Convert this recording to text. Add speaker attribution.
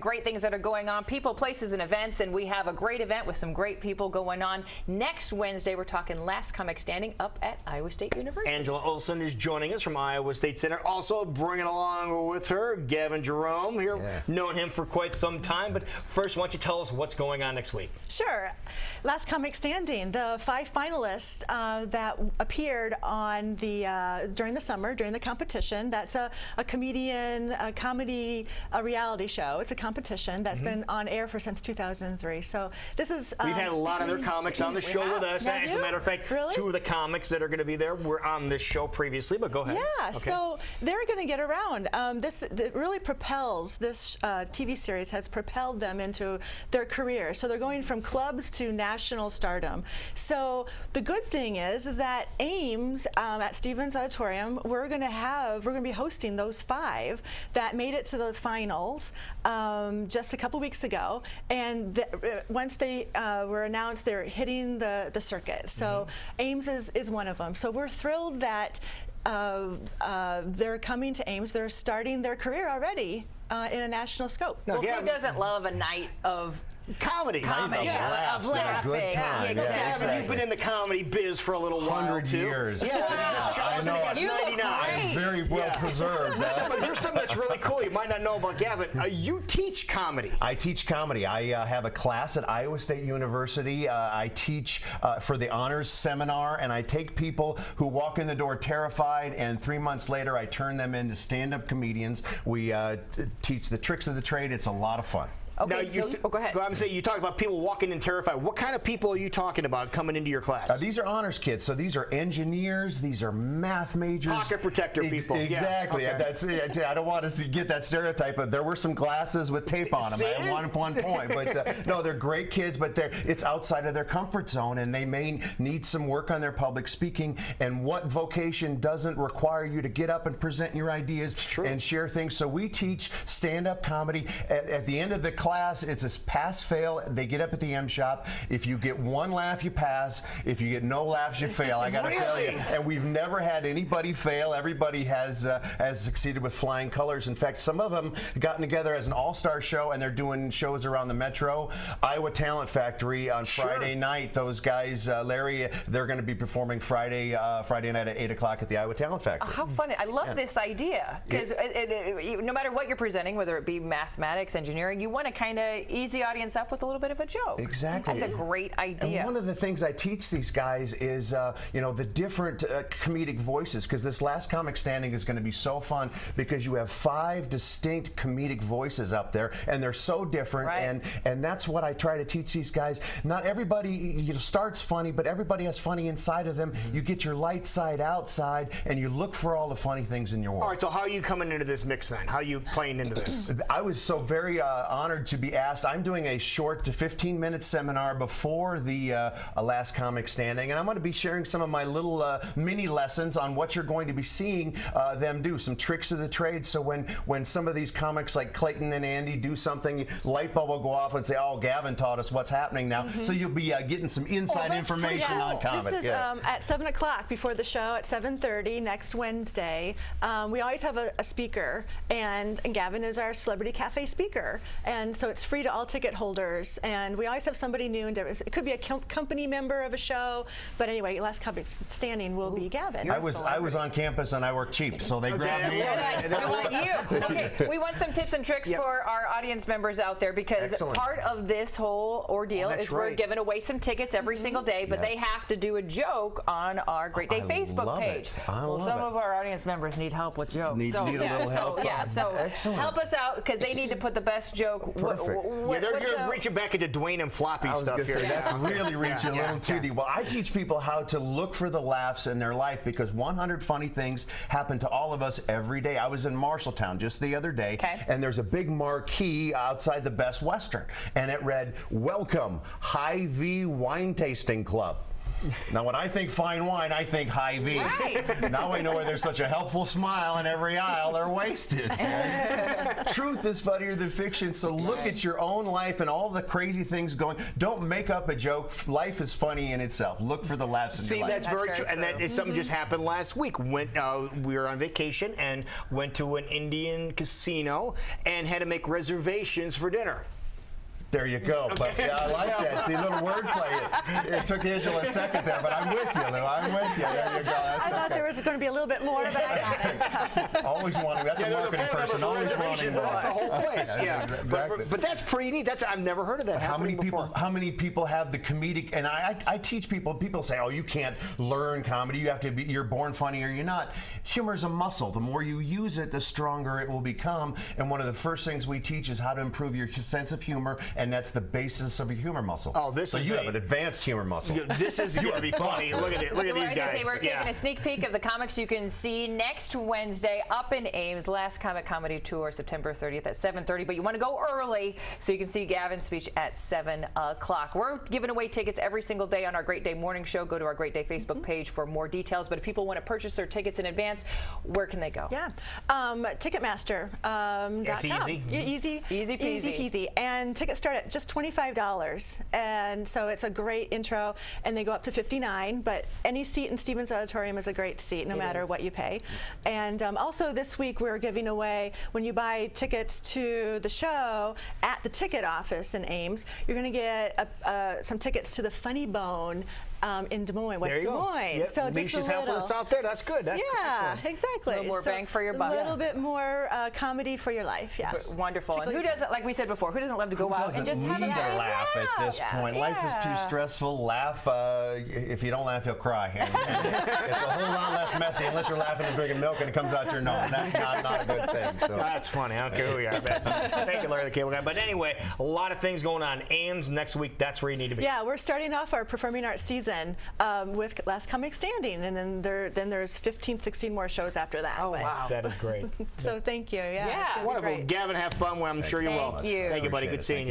Speaker 1: Great things that are going on, people, places, and events, and we have a great event with some great people going on. Next Wednesday, we're talking Last Comic Standing up at Iowa State University.
Speaker 2: Angela Olsen is joining us from Iowa State Center. Also bringing along with her Gavin Jerome here. Yeah. Known him for quite some time, but first, why don't you tell us what's going on next week?
Speaker 3: Sure. Last Comic Standing, the 5 finalists that appeared on the during the summer, during the competition. That's a comedian, a comedy, a reality show. It's a competition that's been on air since 2003. So this is
Speaker 2: we've had a lot of their comics on the show with us. As a matter of fact,
Speaker 3: really?
Speaker 2: 2 of the comics that are going to be there were on this show previously. But go ahead.
Speaker 3: Yeah.
Speaker 2: Okay.
Speaker 3: So they're going to get around. It really propels this TV series has propelled them into their career. So they're going from clubs to national stardom. So the good thing is that Ames at Stevens Auditorium, we're going to be hosting those 5 that made it to the finals just a couple weeks ago, and once they were announced, they're hitting the circuit. So Ames is one of them. So we're thrilled that they're coming to Ames. They're starting their career already in a national scope.
Speaker 1: Well, who doesn't love a night of
Speaker 2: comedy?
Speaker 1: Yeah, of laughing.
Speaker 4: Good time.
Speaker 1: Yeah, exactly.
Speaker 2: You've been in the comedy biz for a little while,
Speaker 4: 100
Speaker 2: too.
Speaker 4: years.
Speaker 2: Yeah,
Speaker 4: I know.
Speaker 1: You look
Speaker 2: 99.
Speaker 1: great.
Speaker 4: Very well preserved.
Speaker 2: But here's something that's really cool you might not know about Gavin. You teach comedy.
Speaker 4: I teach comedy. I have a class at Iowa State University. I teach for the honors seminar, and I take people who walk in the door terrified, and 3 months later I turn them into stand-up comedians. We teach the tricks of the trade. It's a lot of fun.
Speaker 1: Okay,
Speaker 2: now,
Speaker 1: go ahead.
Speaker 2: I'm saying you talk about people walking in terrified. What kind of people are you talking about coming into your class?
Speaker 4: These are honors kids. So these are engineers. These are math majors.
Speaker 2: Pocket protector people.
Speaker 4: Exactly.
Speaker 2: Yeah. Okay.
Speaker 4: That's it. I don't want to get that stereotype, but there were some glasses with tape on them at one point. But no, they're great kids, but it's outside of their comfort zone, and they may need some work on their public speaking. And what vocation doesn't require you to get up and present your ideas and share things? So we teach stand-up comedy. At the end of the class, it's a pass-fail. They get up at the M Shop. If you get 1 laugh, you pass. If you get no laughs, you fail. I got to tell you. And we've never had anybody fail. Everybody has succeeded with flying colors. In fact, some of them gotten together as an all-star show, and they're doing shows around the metro. Iowa Talent Factory on Friday night. Those guys, Larry, they're going to be performing Friday night at 8 o'clock at the Iowa Talent Factory.
Speaker 1: How funny. I love this idea, because no matter what you're presenting, whether it be mathematics, engineering, you want to kind of ease the audience up with a little bit of a joke.
Speaker 4: Exactly.
Speaker 1: That's a great idea.
Speaker 4: And one of the things I teach these guys is, the different comedic voices, because this Last Comic Standing is going to be so fun because you have 5 distinct comedic voices up there, and they're so different.
Speaker 1: Right.
Speaker 4: And that's what I try to teach these guys. Not everybody starts funny, but everybody has funny inside of them. You get your light side outside, and you look for all the funny things in your world.
Speaker 2: All right, so how are you coming into this mix then? How are you playing into this?
Speaker 4: I was so very honored to be asked. I'm doing a short to 15-minute seminar before the Last Comic Standing, and I'm going to be sharing some of my little mini lessons on what you're going to be seeing them do, some tricks of the trade. So when some of these comics like Clayton and Andy do something, light bulb will go off and say, "Oh, Gavin taught us what's happening now." So you'll be getting some inside information on comedy.
Speaker 3: This is at 7 o'clock before the show at 7:30 next Wednesday. We always have a speaker, and Gavin is our Celebrity Cafe speaker, and so it's free to all ticket holders, and we always have somebody new. And it could be a company member of a show, but anyway, Last Comic Standing will be Gavin.
Speaker 4: I was on campus and I work cheap, so they grabbed me.
Speaker 1: We want you. Okay, we want some tips and tricks for our audience members out there, because part of this whole ordeal is we're giving away some tickets every single day, but they have to do a joke on our Great Day Facebook page.
Speaker 4: Well,
Speaker 1: some of our audience members need help with jokes.
Speaker 4: Need a little help.
Speaker 1: So help us out, because they need to put the best joke.
Speaker 4: Perfect.
Speaker 2: They're reaching back into Dwayne and Floppy stuff here.
Speaker 4: That's really reaching a little too deep. Well, I teach people how to look for the laughs in their life, because 100 funny things happen to all of us every day. I was in Marshalltown just the other day, and there's a big marquee outside the Best Western, and it read, "Welcome, Hy-Vee Wine Tasting Club." Now, when I think fine wine, I think Hy-Vee.
Speaker 1: Right.
Speaker 4: Now I know where there's such a helpful smile in every aisle, they're wasted. Truth is funnier than fiction, so look at your own life and all the crazy things going. Don't make up a joke. Life is funny in itself. Look for the laughs in
Speaker 2: See,
Speaker 4: your life.
Speaker 2: that's very true. And that is something just happened last week. We were on vacation and went to an Indian casino and had to make reservations for dinner.
Speaker 4: There you go. But yeah, I like that. See, a little wordplay. It took Angela a second there, but I'm with you, Lou. I'm with you. There you go. That's
Speaker 3: I thought there was going to be a little bit more, but I got it.
Speaker 4: Always wanting. That's a marketing person. Always wanting more.
Speaker 2: That's the whole place. Yeah.
Speaker 4: Exactly.
Speaker 2: But that's pretty neat. I've never heard of that happening before.
Speaker 4: How many people have the comedic? And I teach people. People say, "Oh, you can't learn comedy. You have to be. You're born funny or you're not." Humor is a muscle. The more you use it, the stronger it will become. And one of the first things we teach is how to improve your sense of humor, and that's the basis of your humor muscle.
Speaker 2: Oh,
Speaker 4: so you have an advanced humor muscle.
Speaker 2: This is going to be funny. Look at it. Look at these guys.
Speaker 1: We're taking a sneak peek of the comics you can see next Wednesday up in Ames. Last Comic Comedy Tour, September 30th at 7:30. But you want to go early so you can see Gavin's speech at 7 o'clock. We're giving away tickets every single day on our Great Day Morning Show. Go to our Great Day Facebook page for more details. But if people want to purchase their tickets in advance, where can they go?
Speaker 3: Yeah, Ticketmaster.com.
Speaker 2: Easy.
Speaker 1: Easy peasy.
Speaker 3: And tickets start at just $25, and so it's a great intro, and they go up to $59. But any seat in Stevens Auditorium is a great seat, no matter what you pay. And also this week we're giving away, when you buy tickets to the show at the ticket office in Ames, you're going to get some tickets to the Funny Bone in Des Moines, West Des Moines.
Speaker 2: Yep.
Speaker 3: So just
Speaker 2: Alicia's helping us out there. That's good. That's excellent.
Speaker 3: Exactly.
Speaker 1: A little more bang for your buck.
Speaker 3: A little bit more comedy for your life. Yeah.
Speaker 1: Wonderful. And who doesn't, like we said before, who doesn't love to go out and just have a
Speaker 4: need
Speaker 1: good
Speaker 4: to laugh at this point. Life is too
Speaker 1: Yeah.
Speaker 4: stressful. Laugh. If you don't laugh, you'll cry. And it's a whole lot less messy unless you're laughing and drinking milk and it comes out your nose. That's not a good thing. So.
Speaker 2: That's funny. I don't care who you are. Thank you, Larry the Cable Guy. But anyway, a lot of things going on. Ames next week. That's where you need to be.
Speaker 3: Yeah, we're starting off our performing arts season with Last Comic Standing, and then there's 15, 16 more shows after that.
Speaker 1: Oh, wow.
Speaker 2: That is great.
Speaker 3: So thank you. Yeah. It's gonna be
Speaker 2: Wonderful.
Speaker 3: great.
Speaker 2: Gavin, have fun. Well, I'm sure you will.
Speaker 1: Thank you.
Speaker 2: Thank you, buddy.
Speaker 4: Appreciate
Speaker 2: Good
Speaker 4: it.
Speaker 2: seeing
Speaker 4: Thank
Speaker 2: you.